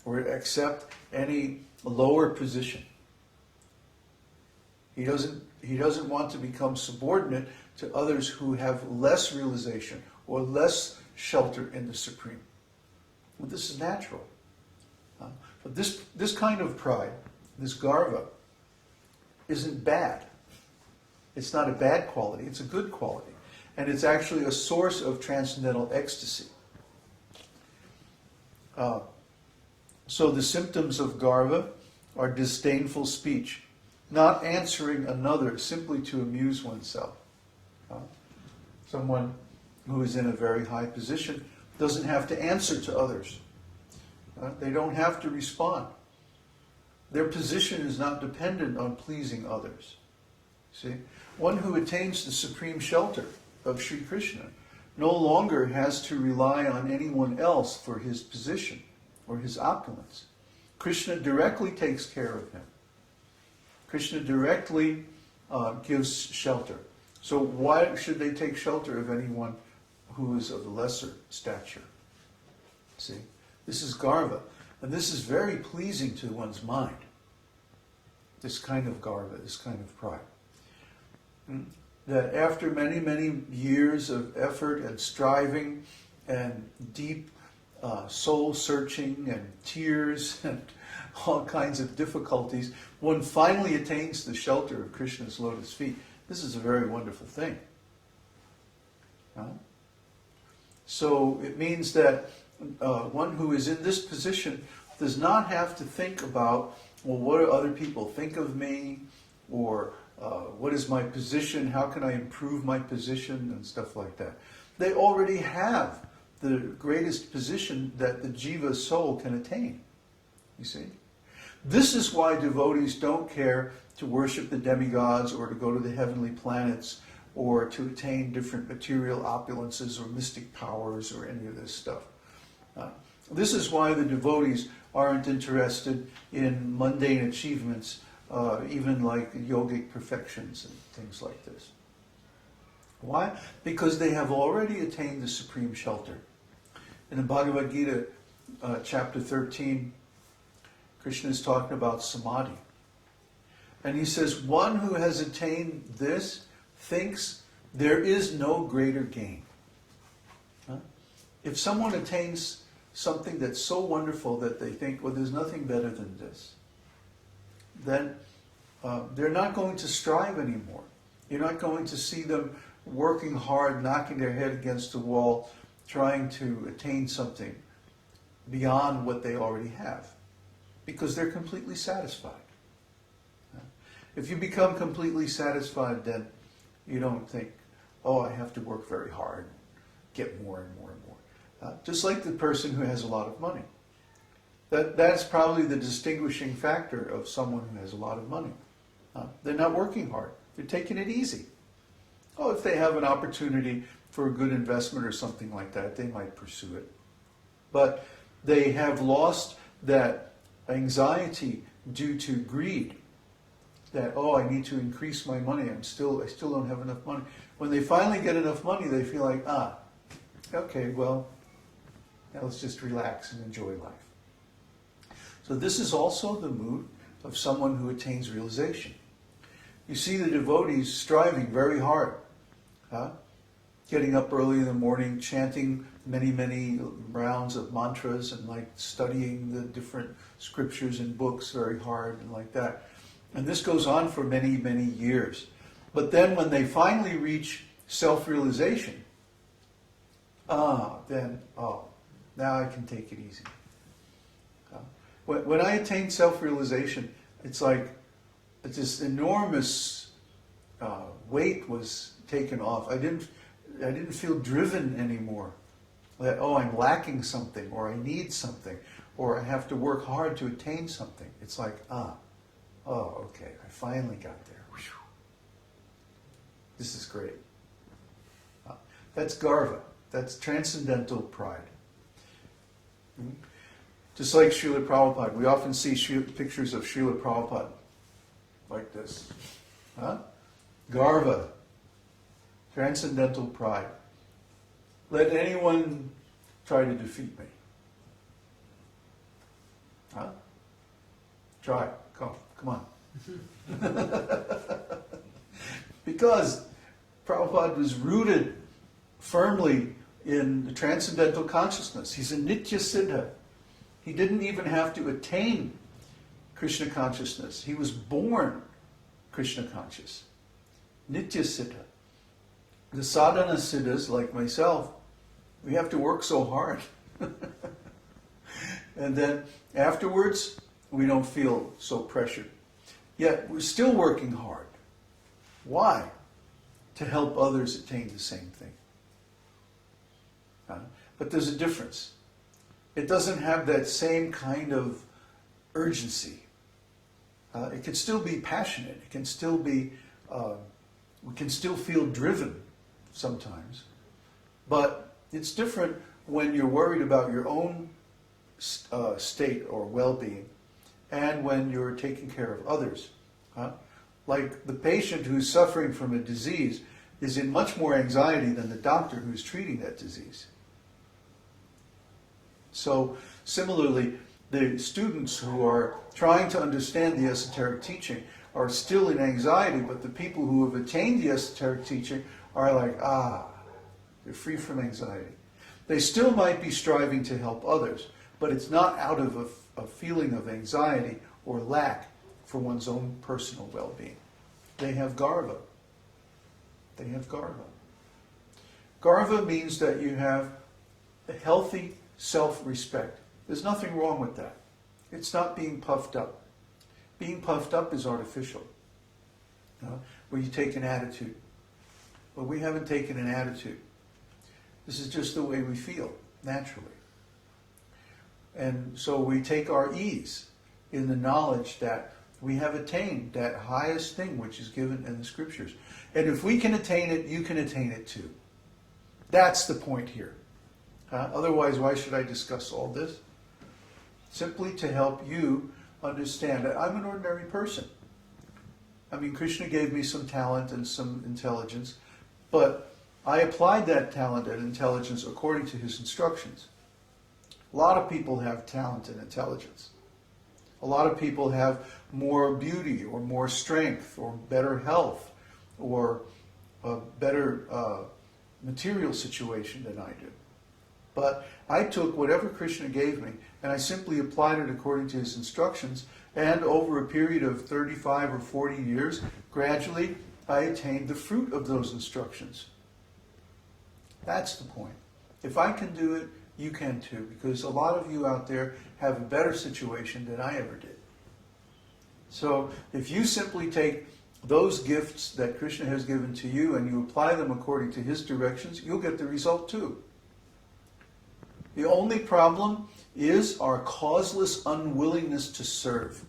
or accept any lower position. He doesn't want to become subordinate to others who have less realization or less shelter in the Supreme. Well, this is natural. But this kind of pride, this garva, isn't bad. It's not a bad quality, it's a good quality. And it's actually a source of transcendental ecstasy. So the symptoms of garva are disdainful speech, not answering another simply to amuse oneself. Someone who is in a very high position doesn't have to answer to others. They don't have to respond. Their position is not dependent on pleasing others. See? One who attains the supreme shelter of Śrī Kṛṣṇa no longer has to rely on anyone else for his position or his opulence. Krishna directly takes care of him. Krishna directly gives shelter. So why should they take shelter of anyone who is of lesser stature? See? This is garva. And this is very pleasing to one's mind. This kind of garva, this kind of pride. That after many, many years of effort and striving and deep soul searching and tears and all kinds of difficulties, one finally attains the shelter of Krishna's lotus feet. This is a very wonderful thing. So it means that one who is in this position does not have to think about, well, what do other people think of me? Or what is my position? How can I improve my position? And stuff like that. They already have the greatest position that the jiva soul can attain. You see? This is why devotees don't care to worship the demigods or to go to the heavenly planets or to attain different material opulences or mystic powers or any of this stuff. This is why the devotees aren't interested in mundane achievements, even like yogic perfections and things like this. Why? Because they have already attained the supreme shelter. In the Bhagavad Gita, chapter 13, Krishna is talking about samadhi. And he says, one who has attained this thinks there is no greater gain. If someone attains something that's so wonderful that they think, well, there's nothing better than this, then they're not going to strive anymore. You're not going to see them working hard, knocking their head against the wall, trying to attain something beyond what they already have, because they're completely satisfied. If you become completely satisfied, then you don't think, oh, I have to work very hard, get more and more and more. Just like the person who has a lot of money. That's probably the distinguishing factor of someone who has a lot of money. They're not working hard. They're taking it easy. Oh, if they have an opportunity for a good investment or something like that, they might pursue it. But they have lost that anxiety due to greed. That, oh, I need to increase my money. I still don't have enough money. When they finally get enough money, they feel like, okay, well, now let's just relax and enjoy life. So this is also the mood of someone who attains realization. You see the devotees striving very hard, getting up early in the morning, chanting many, many rounds of mantras and like studying the different scriptures and books very hard and like that. And this goes on for many, many years. But then when they finally reach self-realization, now I can take it easy. When I attained self-realization, it's like this enormous weight was taken off. I didn't feel driven anymore. That, oh, I'm lacking something, or I need something, or I have to work hard to attain something. It's like, okay, I finally got there. Whew. This is great. That's garva. That's transcendental pride. Just like Srila Prabhupada, we often see pictures of Srila Prabhupada like this. Garva, transcendental pride. Let anyone try to defeat me. Huh? Try it. Come on. Because Prabhupada was rooted firmly in the transcendental consciousness. He's a Nitya Siddha. He didn't even have to attain Krishna consciousness. He was born Krishna conscious. Nitya Siddha. The sadhana siddhas, like myself, we have to work so hard. And then afterwards, we don't feel so pressured. Yet we're still working hard. Why? To help others attain the same thing. But there's a difference. It doesn't have that same kind of urgency. It can still be passionate. It can still be, we can still feel driven sometimes. But it's different when you're worried about your own state or well-being and when you're taking care of others. Like the patient who's suffering from a disease is in much more anxiety than the doctor who's treating that disease. So similarly, the students who are trying to understand the esoteric teaching are still in anxiety, but the people who have attained the esoteric teaching are like, they're free from anxiety. They still might be striving to help others, but it's not out of a feeling of anxiety or lack for one's own personal well-being. They have garva. They have garva. Garva means that you have a healthy self-respect. There's nothing wrong with that. It's not being puffed up. Being puffed up is artificial, where you take an attitude. But we haven't taken an attitude. This is just the way we feel, naturally. And so we take our ease in the knowledge that we have attained that highest thing which is given in the scriptures. And if we can attain it, you can attain it too. That's the point here. Otherwise, why should I discuss all this? Simply to help you understand that I'm an ordinary person. I mean, Krishna gave me some talent and some intelligence, but I applied that talent and intelligence according to his instructions. A lot of people have talent and intelligence. A lot of people have more beauty or more strength or better health or a better material situation than I do. But I took whatever Krishna gave me and I simply applied it according to his instructions, and over a period of 35 or 40 years, gradually I attained the fruit of those instructions. That's the point. If I can do it, you can too, because a lot of you out there have a better situation than I ever did. So if you simply take those gifts that Krishna has given to you and you apply them according to his directions, you'll get the result too. The only problem is our causeless unwillingness to serve.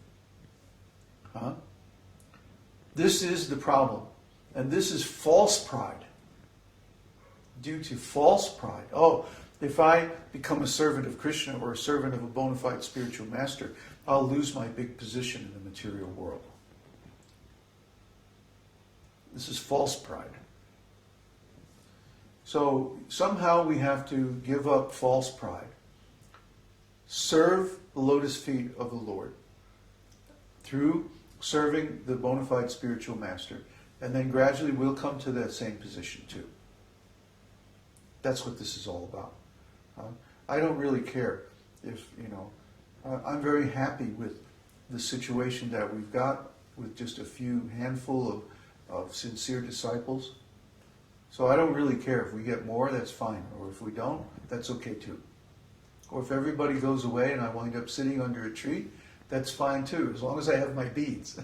This is the problem. And this is false pride. Due to false pride. Oh, if I become a servant of Krishna or a servant of a bona fide spiritual master, I'll lose my big position in the material world. This is false pride. So somehow we have to give up false pride. Serve the lotus feet of the Lord through serving the bona fide spiritual master, and then gradually we'll come to that same position too. That's what this is all about. I don't really care if, I'm very happy with the situation that we've got with just a few handful of sincere disciples. So I don't really care. If we get more, that's fine. Or if we don't, that's okay too. Or if everybody goes away and I wind up sitting under a tree, that's fine too, as long as I have my beads.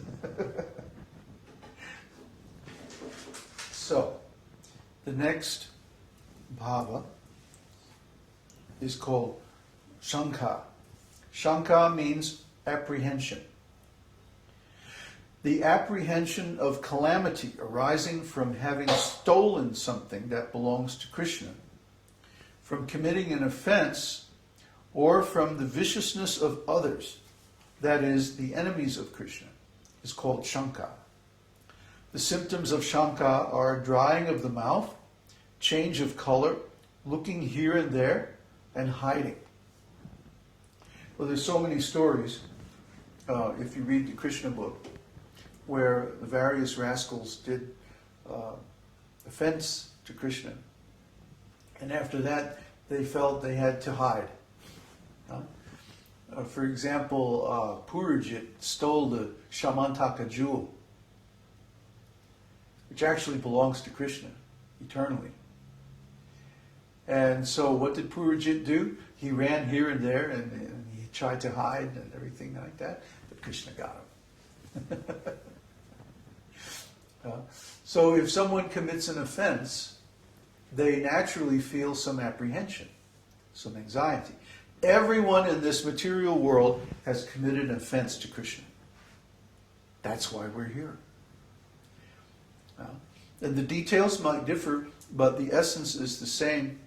So, the next bhava is called śaṅkā. Śaṅkā means apprehension. The apprehension of calamity arising from having stolen something that belongs to Krishna, from committing an offense, or from the viciousness of others, that is, the enemies of Krishna, is called śaṅkā. The symptoms of śaṅkā are drying of the mouth, change of color, looking here and there, and hiding. Well, there's so many stories, if you read the Krishna book, where the various rascals did offense to Krishna. And after that, they felt they had to hide. For example, Purajit stole the Shamantaka jewel, which actually belongs to Krishna eternally. And so what did Purajit do? He ran here and there and he tried to hide and everything like that, but Krishna got him. So if someone commits an offense, they naturally feel some apprehension, some anxiety. Everyone in this material world has committed an offense to Krishna. That's why we're here. And the details might differ, but the essence is the same.